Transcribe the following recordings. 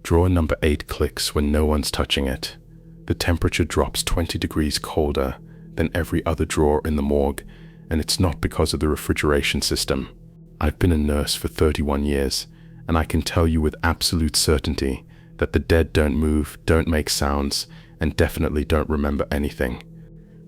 Drawer number 8 clicks when no one's touching it. The temperature drops 20 degrees colder than every other drawer in the morgue, and it's not because of the refrigeration system. I've been a nurse for 31 years, and I can tell you with absolute certainty that the dead don't move, don't make sounds, and definitely don't remember anything.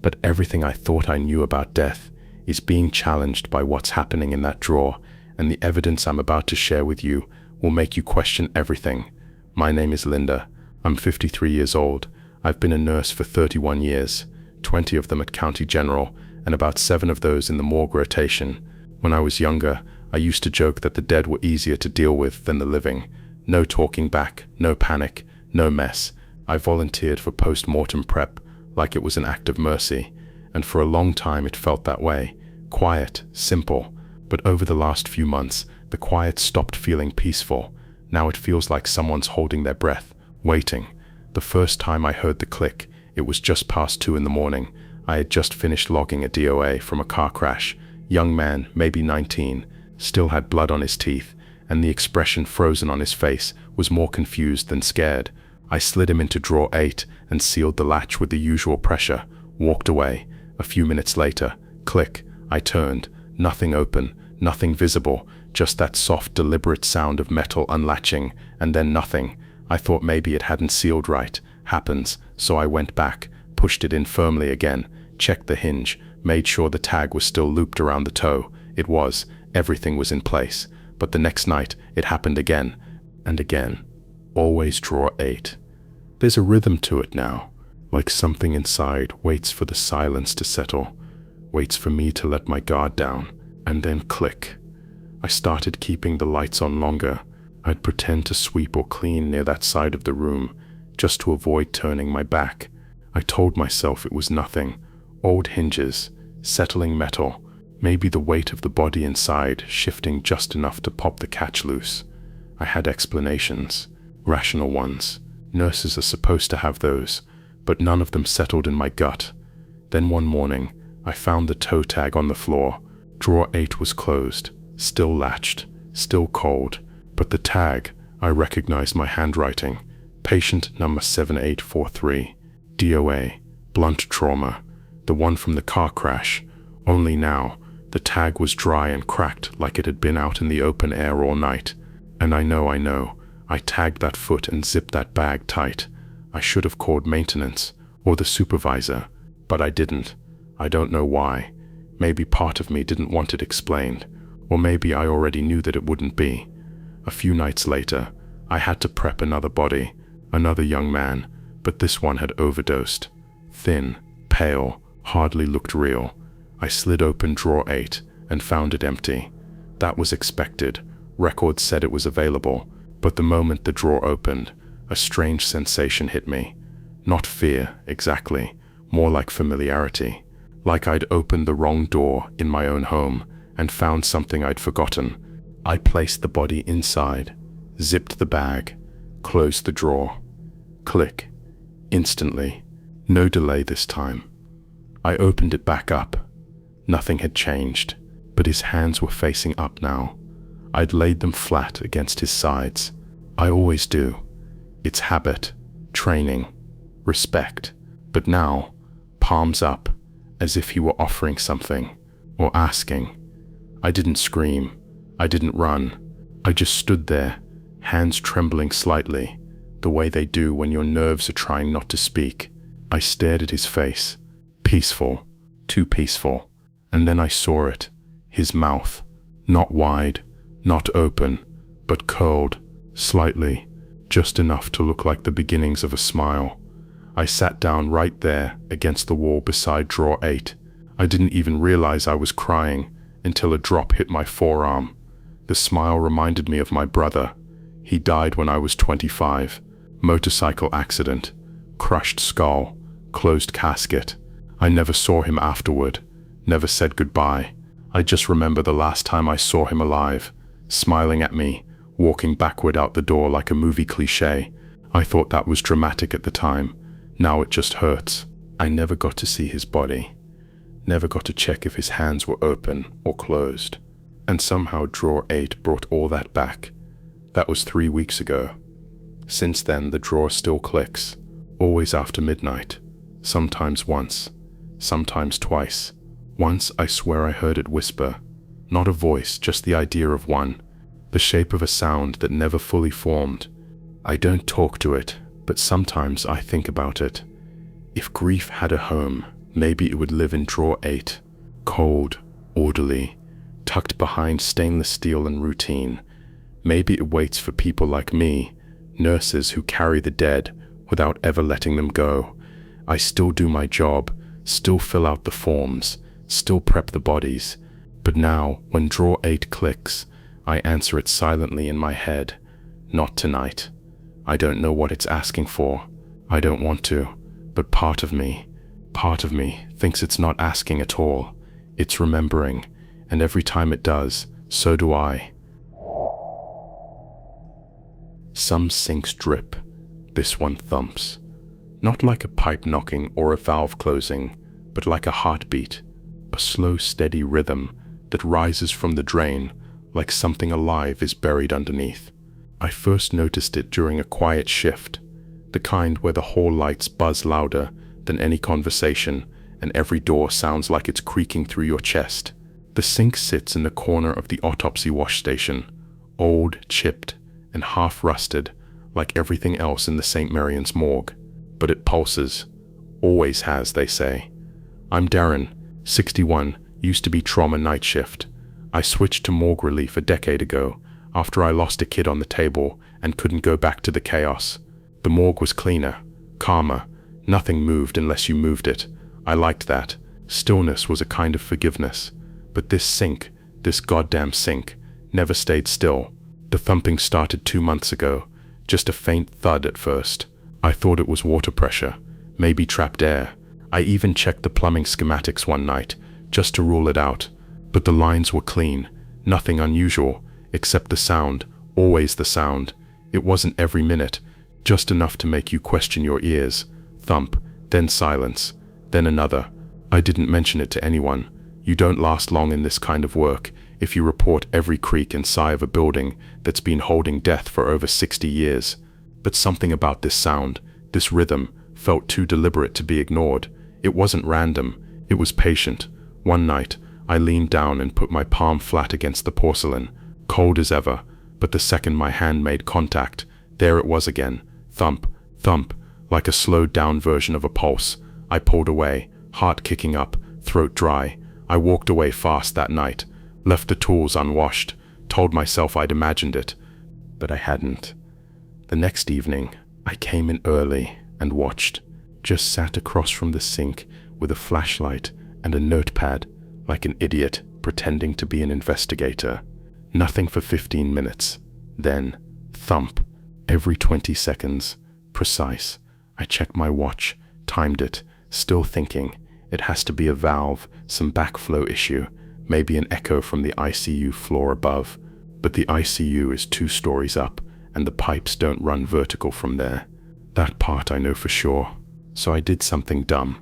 But everything I thought I knew about death is being challenged by what's happening in that drawer, and the evidence I'm about to share with you will make you question everything. My name is Linda. I'm 53 years old. I've been a nurse for 31 years, 20 of them at County General, and about 7 of those in the morgue rotation. When I was younger, I used to joke that the dead were easier to deal with than the living. No talking back, no panic, no mess. I volunteered for post-mortem prep like it was an act of mercy, and for a long time it felt that way. Quiet, simple. But over the last few months, the quiet stopped feeling peaceful. Now it feels like someone's holding their breath, waiting. The first time I heard the click, it was just past 2 in the morning. I had just finished logging a DOA from a car crash. Young man, maybe 19, still had blood on his teeth, and the expression frozen on his face was more confused than scared. I slid him into drawer 8 and sealed the latch with the usual pressure, walked away. A few minutes later, click, I turned. Nothing open, nothing visible, just that soft, deliberate sound of metal unlatching, and then nothing. I thought maybe it hadn't sealed right. Happens, so I went back, pushed it in firmly again, checked the hinge, made sure the tag was still looped around the toe. It was. Everything was in place. But the next night, it happened again, and again. Always drawer 8. There's a rhythm to it now, like something inside waits for the silence to settle, waits for me to let my guard down, and then click. I started keeping the lights on longer. I'd pretend to sweep or clean near that side of the room, just to avoid turning my back. I told myself it was nothing. Old hinges, settling metal, maybe the weight of the body inside shifting just enough to pop the catch loose. I had explanations, rational ones. Nurses are supposed to have those, but none of them settled in my gut. Then one morning, I found the toe tag on the floor. Drawer 8 was closed, still latched, still cold, but the tag, I recognized my handwriting. Patient number 7843, DOA, blunt trauma, the one from the car crash. Only now, the tag was dry and cracked like it had been out in the open air all night. And I know, I tagged that foot and zipped that bag tight. I should have called maintenance, or the supervisor, but I didn't. I don't know why. Maybe part of me didn't want it explained, or maybe I already knew that it wouldn't be. A few nights later, I had to prep another body, another young man, but this one had overdosed. Thin, pale, hardly looked real. I slid open drawer 8 and found it empty. That was expected. Records said it was available, but the moment the drawer opened, a strange sensation hit me. Not fear, exactly, more like familiarity. Like I'd opened the wrong door in my own home and found something I'd forgotten. I placed the body inside, zipped the bag, closed the drawer. Click. Instantly. No delay this time. I opened it back up. Nothing had changed, but his hands were facing up now. I'd laid them flat against his sides. I always do. It's habit, training, respect. But now, palms up, as if he were offering something, or asking. I didn't scream. I didn't run. I just stood there, hands trembling slightly, the way they do when your nerves are trying not to speak. I stared at his face. Peaceful, too peaceful. And then I saw it, his mouth, not wide, not open, but curled, slightly, just enough to look like the beginnings of a smile. I sat down right there against the wall beside drawer 8. I didn't even realize I was crying until a drop hit my forearm. The smile reminded me of my brother. He died when I was 25. Motorcycle accident, crushed skull, closed casket. I never saw him afterward, never said goodbye. I just remember the last time I saw him alive, smiling at me, walking backward out the door like a movie cliché. I thought that was dramatic at the time. Now it just hurts. I never got to see his body. Never got to check if his hands were open or closed. And somehow drawer 8 brought all that back. That was 3 weeks ago. Since then, the drawer still clicks, always after midnight, sometimes once, sometimes twice. Once I swear I heard it whisper, not a voice, just the idea of one, the shape of a sound that never fully formed. I don't talk to it, but sometimes I think about it. If grief had a home, maybe it would live in drawer 8, cold, orderly, tucked behind stainless steel and routine. Maybe it waits for people like me, nurses who carry the dead without ever letting them go. I still do my job, still fill out the forms, still prep the bodies. But now, when drawer 8 clicks, I answer it silently in my head. Not tonight. I don't know what it's asking for. I don't want to. But part of me thinks it's not asking at all. It's remembering. And every time it does, so do I. Some sinks drip. This one thumps. Not like a pipe knocking or a valve closing, but like a heartbeat. A slow, steady rhythm that rises from the drain like something alive is buried underneath. I first noticed it during a quiet shift, the kind where the hall lights buzz louder than any conversation and every door sounds like it's creaking through your chest. The sink sits in the corner of the autopsy wash station, old, chipped, and half rusted like everything else in the St. Marian's morgue. But it pulses. Always has, they say. I'm Darren, 61, used to be trauma night shift. I switched to morgue relief a decade ago after I lost a kid on the table and couldn't go back to the chaos. The morgue was cleaner, calmer. Nothing moved unless you moved it. I liked that. Stillness was a kind of forgiveness. But this sink, this goddamn sink, never stayed still. The thumping started 2 months ago, just a faint thud at first. I thought it was water pressure, maybe trapped air. I even checked the plumbing schematics one night, just to rule it out. But the lines were clean, nothing unusual, except the sound, always the sound. It wasn't every minute, just enough to make you question your ears. Thump, then silence, then another. I didn't mention it to anyone. You don't last long in this kind of work if you report every creak and sigh of a building that's been holding death for over 60 years. But something about this sound, this rhythm, felt too deliberate to be ignored. It wasn't random, it was patient. One night, I leaned down and put my palm flat against the porcelain, cold as ever, but the second my hand made contact, there it was again. Thump, thump, like a slowed-down version of a pulse. I pulled away, heart kicking up, throat dry. I walked away fast that night, left the tools unwashed, told myself I'd imagined it, but I hadn't. The next evening, I came in early and watched, just sat across from the sink with a flashlight and a notepad, like an idiot pretending to be an investigator. Nothing for 15 minutes. Then, thump, every 20 seconds, precise. I checked my watch, timed it, still thinking, it has to be a valve, some backflow issue, maybe an echo from the ICU floor above. But the ICU is 2 stories up, and the pipes don't run vertical from there. That part I know for sure. So I did something dumb.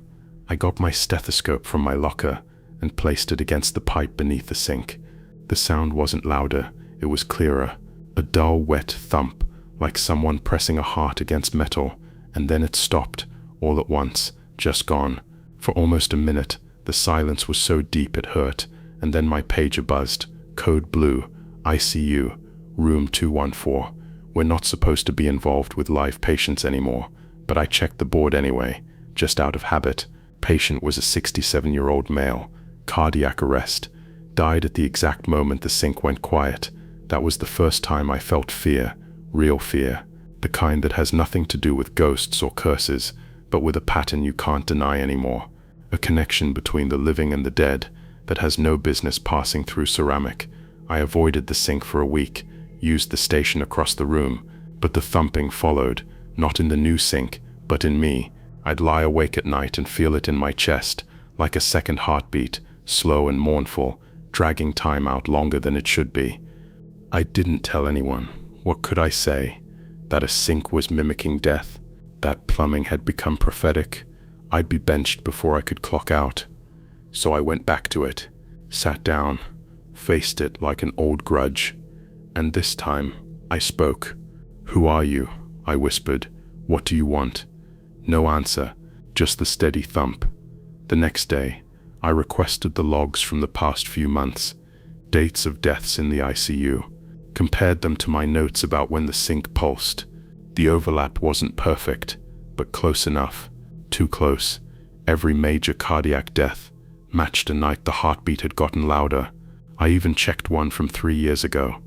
I got my stethoscope from my locker and placed it against the pipe beneath the sink. The sound wasn't louder, it was clearer. A dull, wet thump, like someone pressing a heart against metal, and then it stopped, all at once, just gone. For almost a minute, the silence was so deep it hurt, and then my pager buzzed. Code blue, ICU, room 214. We're not supposed to be involved with live patients anymore, but I checked the board anyway, just out of habit. Patient was a 67-year-old male, cardiac arrest, died at the exact moment the sink went quiet. That was the first time I felt fear, real fear, the kind that has nothing to do with ghosts or curses, but with a pattern you can't deny anymore, a connection between the living and the dead that has no business passing through ceramic. I avoided the sink for a week, used the station across the room, but the thumping followed, not in the new sink, but in me. I'd lie awake at night and feel it in my chest, like a second heartbeat, slow and mournful, dragging time out longer than it should be. I didn't tell anyone. What could I say? That a sink was mimicking death, that plumbing had become prophetic. I'd be benched before I could clock out. So I went back to it, sat down, faced it like an old grudge. And this time, I spoke. Who are you? I whispered. "What do you want?" No answer, just the steady thump. The next day, I requested the logs from the past few months, dates of deaths in the ICU, compared them to my notes about when the sink pulsed. The overlap wasn't perfect, but close enough. Too close. Every major cardiac death matched a night the heartbeat had gotten louder. I even checked one from 3 years ago,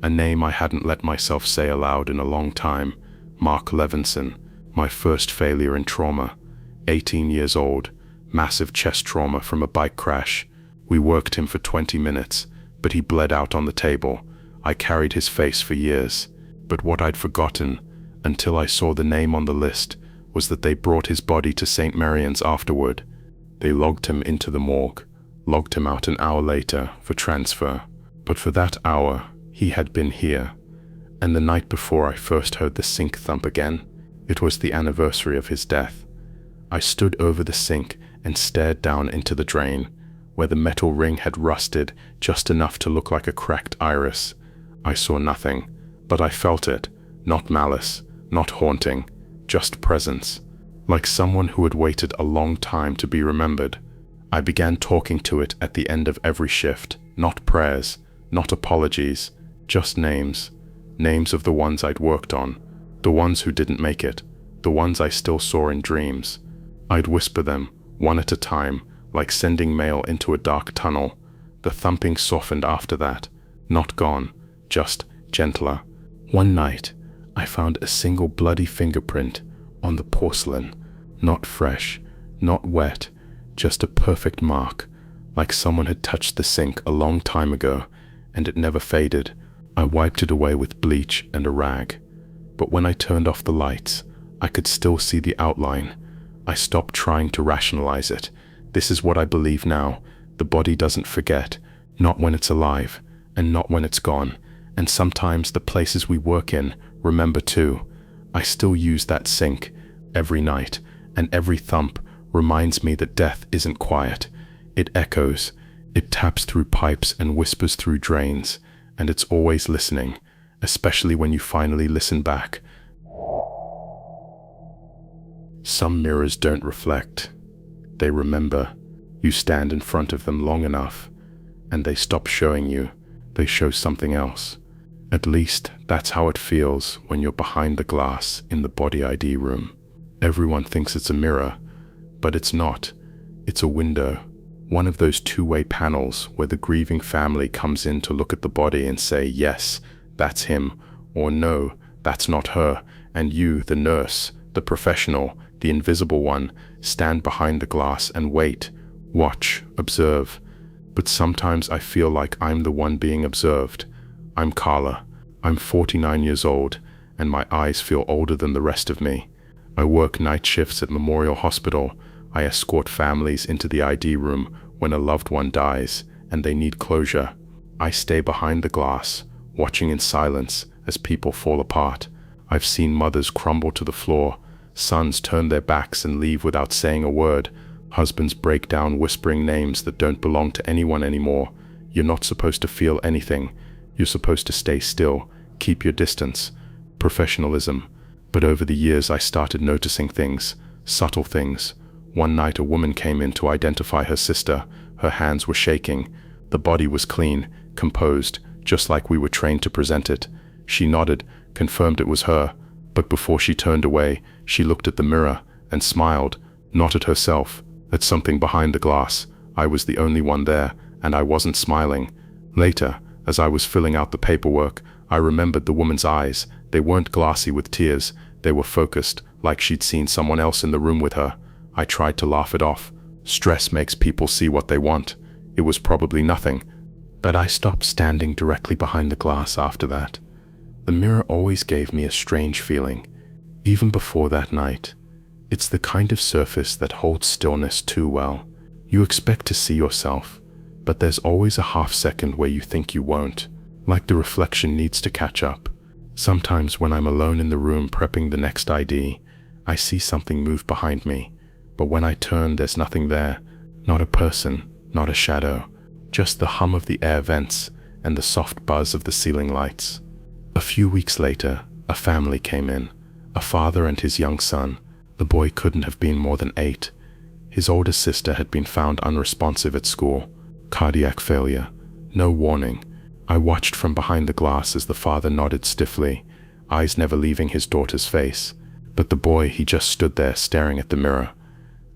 a name I hadn't let myself say aloud in a long time. Mark Levinson, my first failure in trauma. 18 years old, massive chest trauma from a bike crash. We worked him for 20 minutes, but he bled out on the table. I carried his face for years. But what I'd forgotten, until I saw the name on the list, was that they brought his body to St. Marian's afterward. They logged him into the morgue, logged him out an hour later for transfer. But for that hour, he had been here. And the night before I first heard the sink thump again, it was the anniversary of his death. I stood over the sink and stared down into the drain, where the metal ring had rusted just enough to look like a cracked iris. I saw nothing, but I felt it. Not malice, not haunting, just presence. Like someone who had waited a long time to be remembered. I began talking to it at the end of every shift. Not prayers, not apologies, just names. Names of the ones I'd worked on, the ones who didn't make it, the ones I still saw in dreams. I'd whisper them, one at a time, like sending mail into a dark tunnel. The thumping softened after that, not gone, just gentler. One night, I found a single bloody fingerprint on the porcelain, not fresh, not wet, just a perfect mark, like someone had touched the sink a long time ago, and it never faded. I wiped it away with bleach and a rag. But when I turned off the lights, I could still see the outline. I stopped trying to rationalize it. This is what I believe now. The body doesn't forget, not when it's alive, and not when it's gone. And sometimes the places we work in remember too. I still use that sink every night, and every thump reminds me that death isn't quiet. It echoes. It taps through pipes and whispers through drains, and it's always listening, especially when you finally listen back. Some mirrors don't reflect. They remember. You stand in front of them long enough, and they stop showing you. They show something else. At least that's how it feels when you're behind the glass in the body ID room. Everyone thinks it's a mirror, but it's not. It's a window. One of those two-way panels where the grieving family comes in to look at the body and say, yes, that's him, or no, that's not her, and you, the nurse, the professional, the invisible one, stand behind the glass and wait, watch, observe. But sometimes I feel like I'm the one being observed. I'm Carla. I'm 49 years old, and my eyes feel older than the rest of me. I work night shifts at Memorial Hospital. I escort families into the ID room when a loved one dies and they need closure. I stay behind the glass, watching in silence as people fall apart. I've seen mothers crumble to the floor, sons turn their backs and leave without saying a word, husbands break down whispering names that don't belong to anyone anymore. You're not supposed to feel anything. You're supposed to stay still, keep your distance. Professionalism. But over the years I started noticing things, subtle things. One night a woman came in to identify her sister. Her hands were shaking. The body was clean, composed, just like we were trained to present it. She nodded, confirmed it was her, but before she turned away, she looked at the mirror and smiled, not at herself, at something behind the glass. I was the only one there, and I wasn't smiling. Later, as I was filling out the paperwork, I remembered the woman's eyes. They weren't glassy with tears. They were focused, like she'd seen someone else in the room with her. I tried to laugh it off. Stress makes people see what they want. It was probably nothing. But I stopped standing directly behind the glass after that. The mirror always gave me a strange feeling, even before that night. It's the kind of surface that holds stillness too well. You expect to see yourself, but there's always a half second where you think you won't, like the reflection needs to catch up. Sometimes when I'm alone in the room prepping the next ID, I see something move behind me, but when I turn there's nothing there, not a person, not a shadow, just the hum of the air vents and the soft buzz of the ceiling lights. A few weeks later, a family came in, A father and his young son. The boy couldn't have been more than 8. His older sister had been found unresponsive at school. Cardiac failure. No warning. I watched from behind the glass as the father nodded stiffly, eyes never leaving his daughter's face. But the boy, he just stood there staring at the mirror.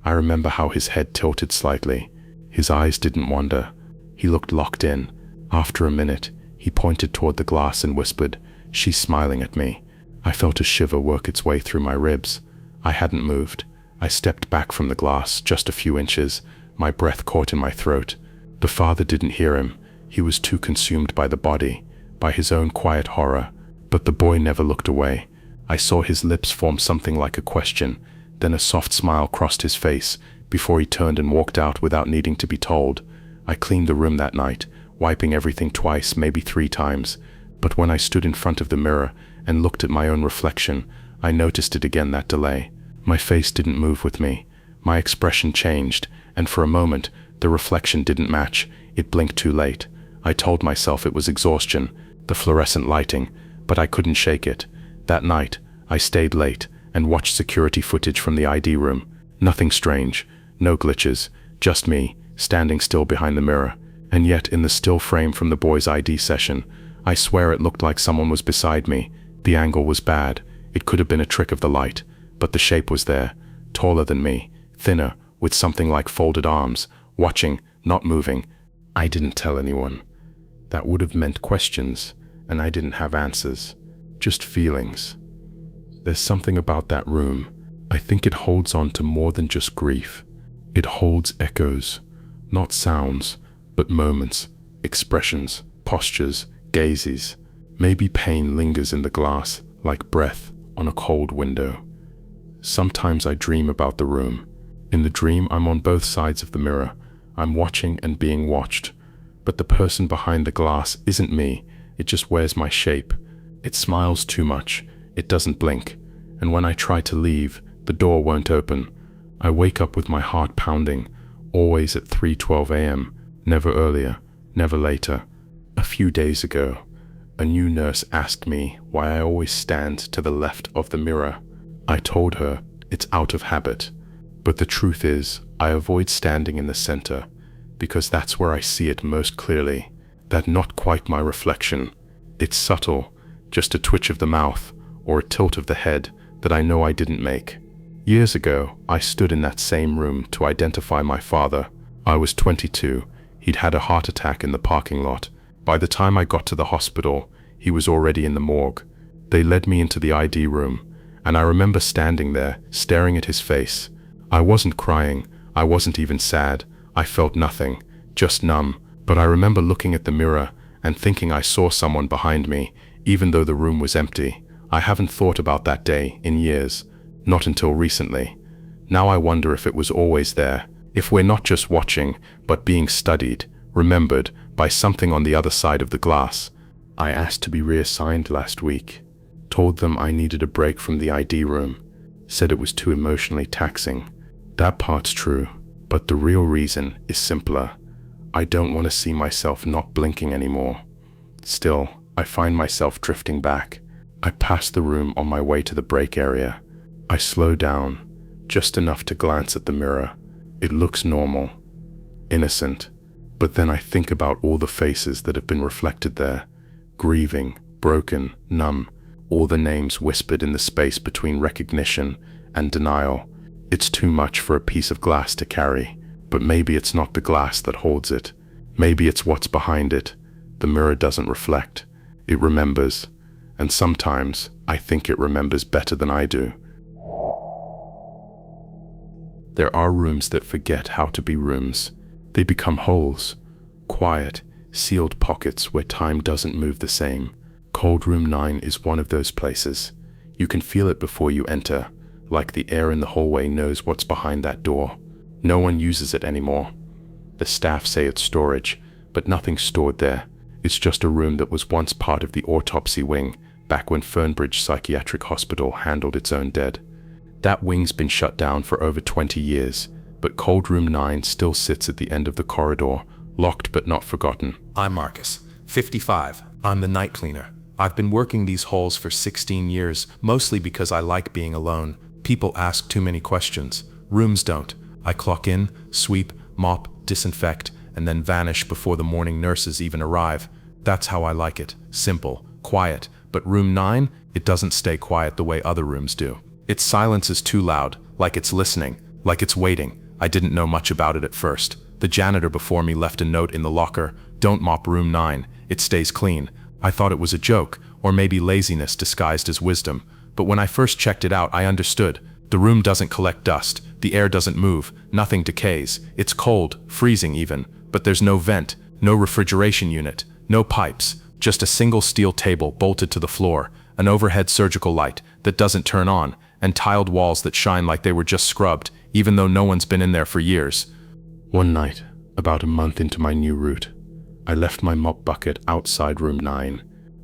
I remember how his head tilted slightly. His eyes didn't wander. He looked locked in. After a minute, he pointed toward the glass and whispered, "She's smiling at me." I felt a shiver work its way through my ribs. I hadn't moved. I stepped back from the glass, just a few inches, my breath caught in my throat. The father didn't hear him. He was too consumed by the body, by his own quiet horror. But the boy never looked away. I saw his lips form something like a question, then a soft smile crossed his face before he turned and walked out without needing to be told. I cleaned the room that night, wiping everything twice, maybe 3 times. But when I stood in front of the mirror and looked at my own reflection, I noticed it again that delay. My face didn't move with me. My expression changed, and for a moment, the reflection didn't match. It blinked too late. I told myself it was exhaustion, the fluorescent lighting, but I couldn't shake it. That night, I stayed late and watched security footage from the ID room. Nothing strange, no glitches, just me, standing still behind the mirror. And yet, in the still frame from the boy's ID session, I swear it looked like someone was beside me. The angle was bad. It could have been a trick of the light, but the shape was there, taller than me, thinner, with something like folded arms, watching, not moving. I didn't tell anyone. That would have meant questions, and I didn't have answers, just feelings. There's something about that room. I think it holds on to more than just grief. It holds echoes, not sounds, but moments, expressions, postures, gazes. Maybe pain lingers in the glass, like breath on a cold window. Sometimes I dream about the room. In the dream, I'm on both sides of the mirror. I'm watching and being watched. But the person behind the glass isn't me. It just wears my shape. It smiles too much. It doesn't blink. And when I try to leave, the door won't open. I wake up with my heart pounding, always at 3:12 a.m., never earlier, never later. A few days ago, a new nurse asked me why I always stand to the left of the mirror. I told her it's out of habit. But the truth is, I avoid standing in the center, because that's where I see it most clearly. That not quite my reflection. It's subtle, just a twitch of the mouth, or a tilt of the head that I know I didn't make. Years ago, I stood in that same room to identify my father. I was 22. He'd had a heart attack in the parking lot. By the time I got to the hospital, he was already in the morgue. They led me into the ID room, and I remember standing there, staring at his face. I wasn't crying. I wasn't even sad. I felt nothing, just numb. But I remember looking at the mirror and thinking I saw someone behind me, even though the room was empty. I haven't thought about that day in years, not until recently. Now I wonder if it was always there, if we're not just watching, but being studied, remembered, by something on the other side of the glass. I asked to be reassigned last week, told them I needed a break from the ID room, said it was too emotionally taxing. That part's true, but the real reason is simpler. I don't want to see myself not blinking anymore. Still, I find myself drifting back. I pass the room on my way to the break area. I slow down, just enough to glance at the mirror. It looks normal, innocent, but then I think about all the faces that have been reflected there, grieving, broken, numb, all the names whispered in the space between recognition and denial. It's too much for a piece of glass to carry, but maybe it's not the glass that holds it. Maybe it's what's behind it. The mirror doesn't reflect. It remembers, and sometimes I think it remembers better than I do. There are rooms that forget how to be rooms. They become holes, quiet, sealed pockets where time doesn't move the same. Cold Room 9 is one of those places. You can feel it before you enter, like the air in the hallway knows what's behind that door. No one uses it anymore. The staff say it's storage, but nothing's stored there. It's just a room that was once part of the autopsy wing, back when Fernbridge Psychiatric Hospital handled its own dead. That wing's been shut down for over 20 years, but Cold Room 9 still sits at the end of the corridor, locked but not forgotten. I'm Marcus, 55. I'm the night cleaner. I've been working these halls for 16 years, mostly because I like being alone. People ask too many questions. Rooms don't. I clock in, sweep, mop, disinfect, and then vanish before the morning nurses even arrive. That's how I like it. Simple, quiet. But room 9, it doesn't stay quiet the way other rooms do. Its silence is too loud, like it's listening, like it's waiting. I didn't know much about it at first. The janitor before me left a note in the locker, "Don't mop room 9, it stays clean." I thought it was a joke, or maybe laziness disguised as wisdom. But when I first checked it out, I understood. The room doesn't collect dust, the air doesn't move, nothing decays. It's cold, freezing even, but there's no vent, no refrigeration unit, no pipes, just a single steel table bolted to the floor, an overhead surgical light that doesn't turn on, and tiled walls that shine like they were just scrubbed, even though no one's been in there for years. One night, about a month into my new route, I left my mop bucket outside room 9.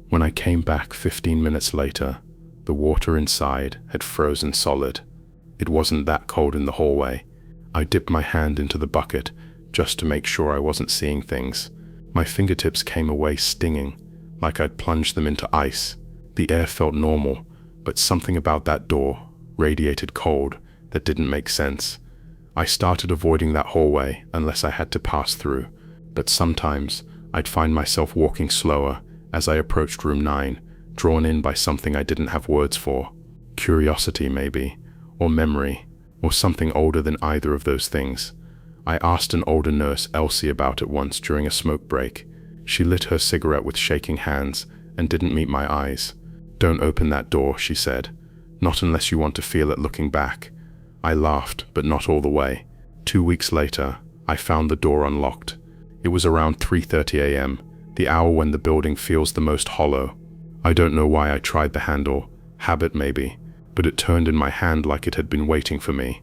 When I came back 15 minutes later, the water inside had frozen solid. It wasn't that cold in the hallway. I dipped my hand into the bucket just to make sure I wasn't seeing things. My fingertips came away stinging, like I'd plunged them into ice. The air felt normal, but something about that door radiated cold that didn't make sense. I started avoiding that hallway unless I had to pass through, but sometimes I'd find myself walking slower as I approached room 9, drawn in by something I didn't have words for. Curiosity, maybe, or memory, or something older than either of those things. I asked an older nurse, Elsie, about it once during a smoke break. She lit her cigarette with shaking hands and didn't meet my eyes. "Don't open that door," she said. "Not unless you want to feel it looking back." I laughed, but not all the way. 2 weeks later, I found the door unlocked. It was around 3:30 a.m., the hour when the building feels the most hollow. I don't know why I tried the handle, habit maybe, but it turned in my hand like it had been waiting for me.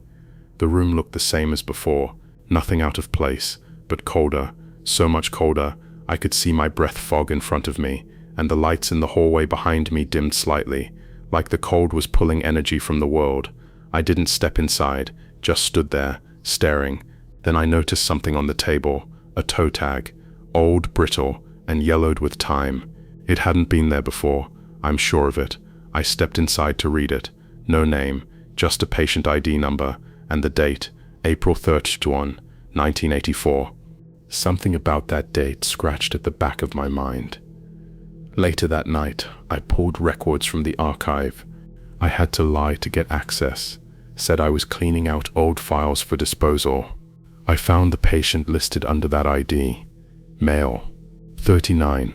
The room looked the same as before, nothing out of place, but colder, so much colder I could see my breath fog in front of me, and the lights in the hallway behind me dimmed slightly, like the cold was pulling energy from the world. I didn't step inside, just stood there, staring. Then I noticed something on the table, a toe tag, old, brittle, and yellowed with time. It hadn't been there before, I'm sure of it. I stepped inside to read it. No name, just a patient ID number, and the date, April 31, 1984. Something about that date scratched at the back of my mind. Later that night, I pulled records from the archive. I had to lie to get access, said I was cleaning out old files for disposal. I found the patient listed under that ID. Male, 39,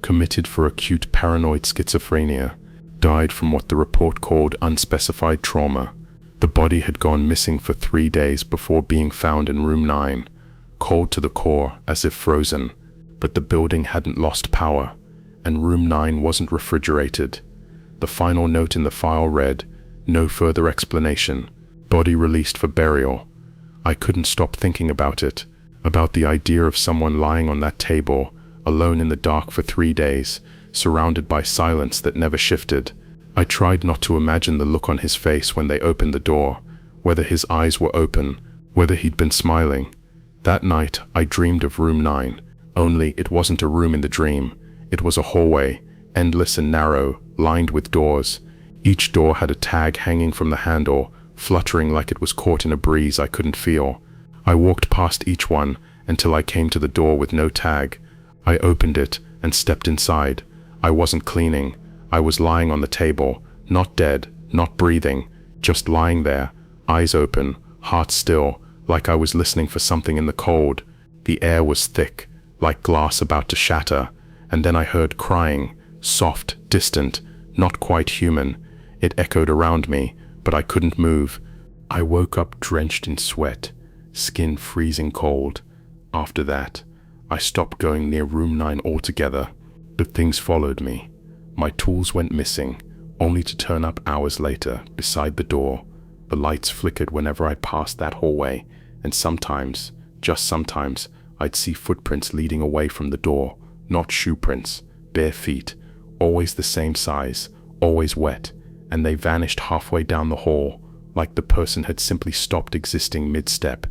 committed for acute paranoid schizophrenia, died from what the report called unspecified trauma. The body had gone missing for 3 days before being found in room 9, cold to the core as if frozen, but the building hadn't lost power, and room 9 wasn't refrigerated. The final note in the file read, "No further explanation. Body released for burial." I couldn't stop thinking about it, about the idea of someone lying on that table, alone in the dark for 3 days, surrounded by silence that never shifted. I tried not to imagine the look on his face when they opened the door, whether his eyes were open, whether he'd been smiling. That night, I dreamed of room 9, only it wasn't a room in the dream. It was a hallway, endless and narrow, lined with doors. Each door had a tag hanging from the handle, fluttering like it was caught in a breeze I couldn't feel. I walked past each one until I came to the door with no tag. I opened it and stepped inside. I wasn't cleaning. I was lying on the table, not dead, not breathing, just lying there, eyes open, heart still, like I was listening for something in the cold. The air was thick, like glass about to shatter, and then I heard crying, soft, distant, not quite human. It echoed around me, but I couldn't move. I woke up drenched in sweat, skin freezing cold. After that, I stopped going near room 9 altogether, but things followed me. My tools went missing, only to turn up hours later beside the door. The lights flickered whenever I passed that hallway, and sometimes, just sometimes, I'd see footprints leading away from the door, not shoe prints, bare feet, always the same size, always wet, and they vanished halfway down the hall, like the person had simply stopped existing mid-step.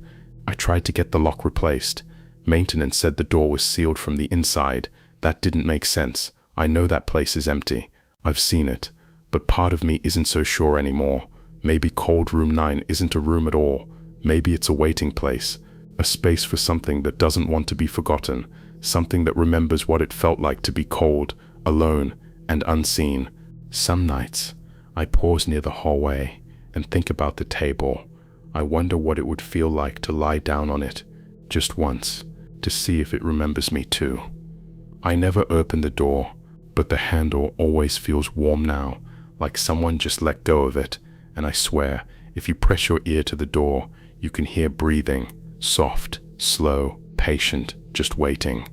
I tried to get the lock replaced. Maintenance said the door was sealed from the inside. That didn't make sense. I know that place is empty. I've seen it. But part of me isn't so sure anymore. Maybe cold room 9 isn't a room at all. Maybe it's a waiting place. A space for something that doesn't want to be forgotten. Something that remembers what it felt like to be cold, alone, and unseen. Some nights, I pause near the hallway and think about the table. I wonder what it would feel like to lie down on it, just once, to see if it remembers me too. I never open the door, but the handle always feels warm now, like someone just let go of it, and I swear, if you press your ear to the door, you can hear breathing, soft, slow, patient, just waiting.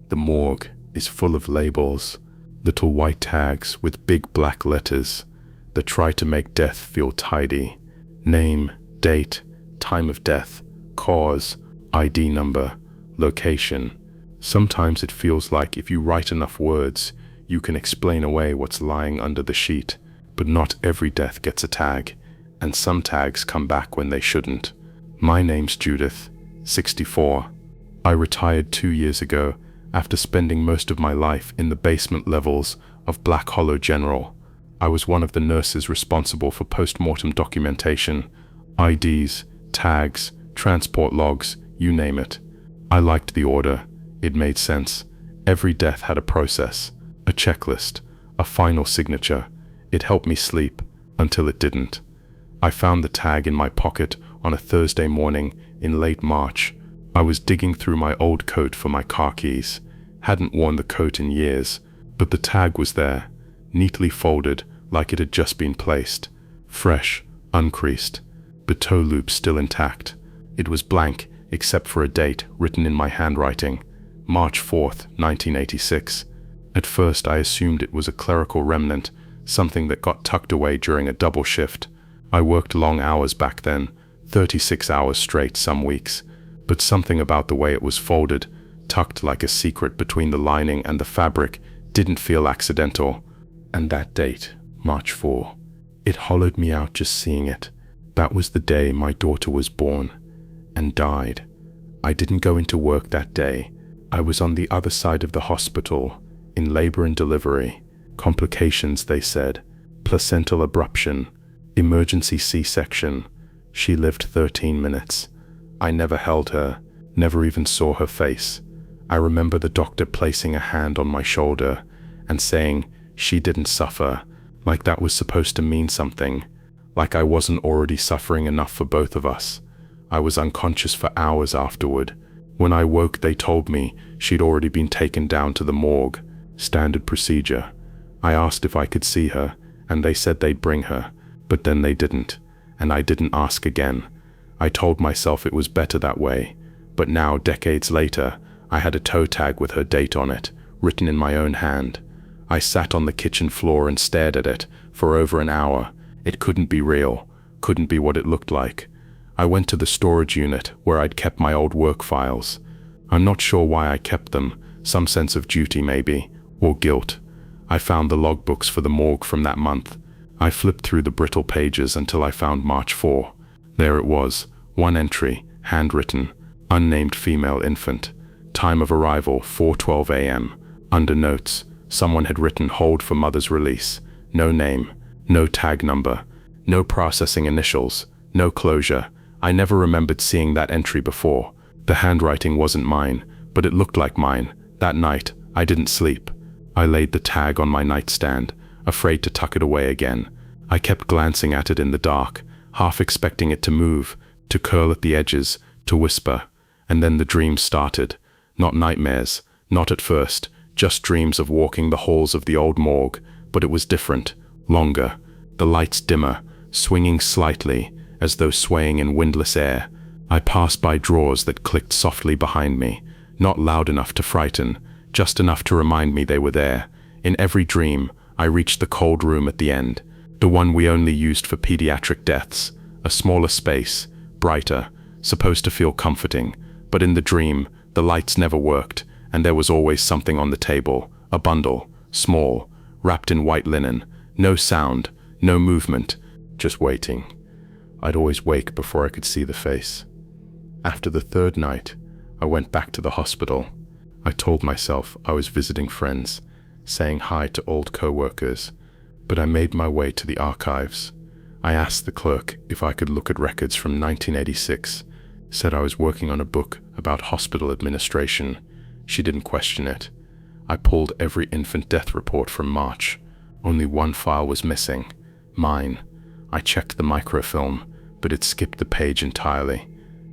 The morgue is full of labels, little white tags with big black letters that try to make death feel tidy. Name, date, time of death, cause, ID number, location. Sometimes it feels like if you write enough words, you can explain away what's lying under the sheet. But not every death gets a tag, and some tags come back when they shouldn't. My name's Judith, 64. I retired 2 years ago after spending most of my life in the basement levels of Black Hollow General. I was one of the nurses responsible for post-mortem documentation, IDs, tags, transport logs, you name it. I liked the order. It made sense. Every death had a process, a checklist, a final signature. It helped me sleep until it didn't. I found the tag in my pocket on a Thursday morning in late March. I was digging through my old coat for my car keys. Hadn't worn the coat in years, but the tag was there, neatly folded like it had just been placed. Fresh, uncreased, the toe loop still intact. It was blank except for a date written in my handwriting, March 4th, 1986. At first I assumed it was a clerical remnant, something that got tucked away during a double shift. I worked long hours back then, 36 hours straight some weeks, but something about the way it was folded, tucked like a secret between the lining and the fabric, didn't feel accidental. And that date, March 4, it hollowed me out just seeing it. That was the day my daughter was born and died. I didn't go into work that day. I was on the other side of the hospital, in labor and delivery. Complications, they said. Placental abruption. Emergency C-section. She lived 13 minutes. I never held her, never even saw her face. I remember the doctor placing a hand on my shoulder and saying she didn't suffer, like that was supposed to mean something, like I wasn't already suffering enough for both of us. I was unconscious for hours afterward. When I woke, they told me she'd already been taken down to the morgue. Standard procedure. I asked if I could see her, and they said they'd bring her, but then they didn't, and I didn't ask again. I told myself it was better that way, but now, decades later, I had a toe tag with her date on it, written in my own hand. I sat on the kitchen floor and stared at it for over an hour. It couldn't be real, couldn't be what it looked like. I went to the storage unit where I'd kept my old work files. I'm not sure why I kept them, some sense of duty maybe, or guilt. I found the logbooks for the morgue from that month. I flipped through the brittle pages until I found March 4. There it was, one entry, handwritten, unnamed female infant. Time of arrival, 4:12 a.m. Under notes, someone had written hold for mother's release. No name, no tag number, no processing initials, no closure. I never remembered seeing that entry before. The handwriting wasn't mine, but it looked like mine. That night, I didn't sleep. I laid the tag on my nightstand, afraid to tuck it away again. I kept glancing at it in the dark, half expecting it to move, to curl at the edges, to whisper. And then the dreams started. Not nightmares, not at first, just dreams of walking the halls of the old morgue, but it was different, longer. The lights dimmer, swinging slightly, as though swaying in windless air. I passed by drawers that clicked softly behind me, not loud enough to frighten, just enough to remind me they were there. In every dream, I reached the cold room at the end, the one we only used for pediatric deaths, a smaller space, brighter, supposed to feel comforting, but in the dream, the lights never worked, and there was always something on the table, a bundle, small, wrapped in white linen, no sound, no movement, just waiting. I'd always wake before I could see the face. After the third night, I went back to the hospital. I told myself I was visiting friends, saying hi to old co-workers, but I made my way to the archives. I asked the clerk if I could look at records from 1986, said I was working on a book about hospital administration. She didn't question it. I pulled every infant death report from March. Only one file was missing, mine. I checked the microfilm, but it skipped the page entirely,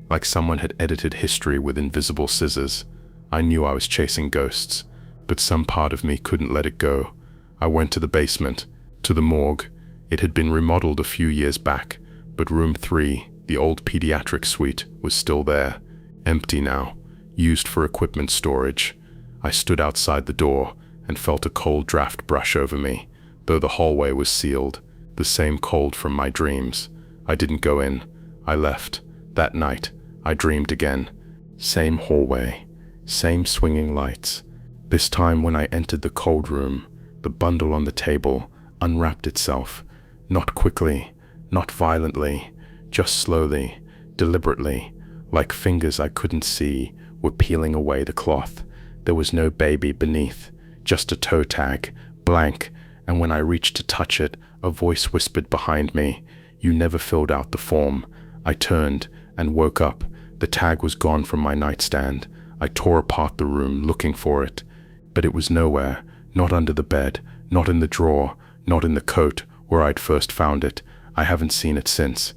like someone had edited history with invisible scissors. I knew I was chasing ghosts, but some part of me couldn't let it go. I went to the basement, to the morgue. It had been remodeled a few years back, but room 3, the old pediatric suite, was still there, empty now, used for equipment storage. I stood outside the door and felt a cold draft brush over me, though the hallway was sealed, the same cold from my dreams. I didn't go in. I left. That night, I dreamed again. Same hallway, same swinging lights. This time when I entered the cold room, the bundle on the table unwrapped itself. Not quickly, not violently, just slowly, deliberately, like fingers I couldn't see were peeling away the cloth. There was no baby beneath, just a toe tag, blank, and when I reached to touch it, a voice whispered behind me, "You never filled out the form." I turned and woke up. The tag was gone from my nightstand. I tore apart the room looking for it, but it was nowhere, not under the bed, not in the drawer, not in the coat where I'd first found it. I haven't seen it since.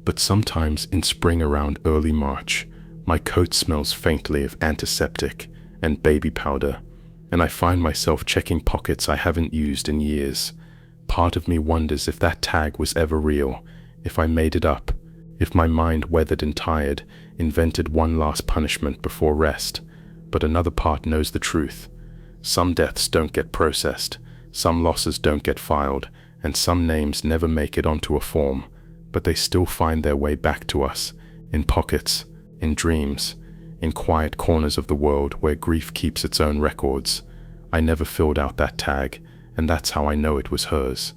But sometimes in spring around early March, my coat smells faintly of antiseptic and baby powder, and I find myself checking pockets I haven't used in years. Part of me wonders if that tag was ever real, if I made it up, if my mind, weathered and tired, invented one last punishment before rest. But another part knows the truth. Some deaths don't get processed, some losses don't get filed, and some names never make it onto a form, but they still find their way back to us, in pockets, in dreams, in quiet corners of the world where grief keeps its own records. I never filled out that tag, and that's how I know it was hers.